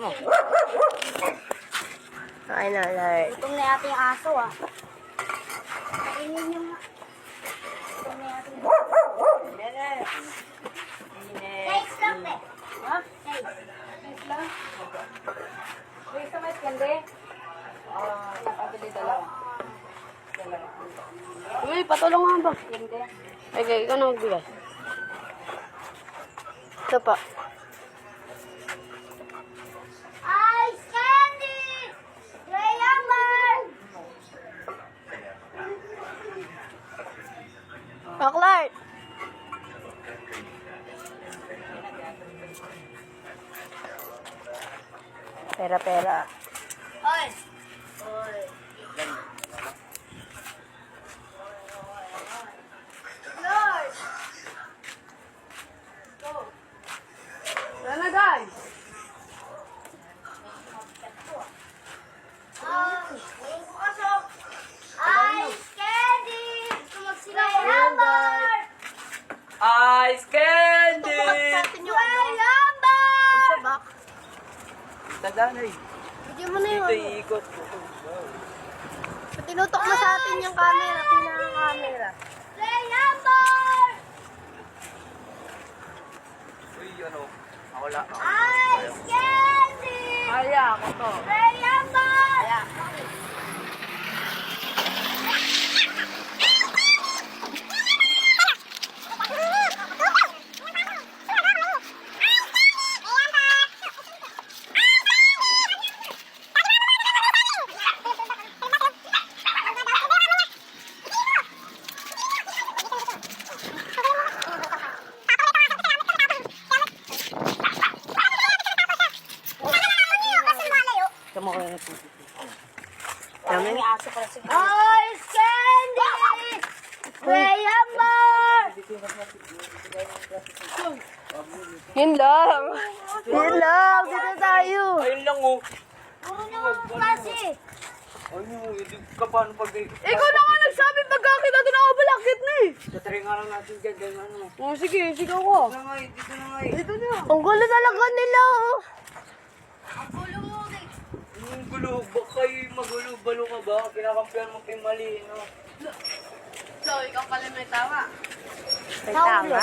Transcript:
mo. Ay, nalay. Gutom na yata yung aso ah. Kainin nyo nga. Gutom na yata yung aso. Guys, lang eh. Ha? Guys. Guys lang? Guys, sa mais kande? Nakabili dalawa. Uy, patulong nga ba? Kande. Okay, ikaw na magbigay. Ito pa. Ice candy! Layamar! Chocolate! Pera. Oy! Oy! Lord! Wala na guys! Ngayon ko pasok. Ice candy! Layamar! Ice candy! Layamar! Sabak. Tadanay. Bigyan mo na yung ano. Iikot. Tinutok mo sa atin yung camera. Pinaka-camera. Layamar! Uy, ano? Ako lang. Ice candy! Kaya ako to. Layamar! Tama ko yan. Dami. May aso pala si Ice candy! Layamar! Yun lang. Yun lang. Dito tayo. Ayun lang oh. Puro na mga klase. Ayun oh. Hindi ka paano pag... Ikaw na nga nagsabi pagkakita doon ako balakit na eh. Tatry nga lang natin dyan. Dahil ano. Oh, sige, sigaw ko. Dito na nga eh. Dito na nga eh. Dito na. Ang gulo talaga nila oh. Ang gulo mo, guys. Ang gulo. Baka kayo magulo. Balo ka ba? Kinakampihan mo kayo mali. No? So, ikaw pala may tama. May tama?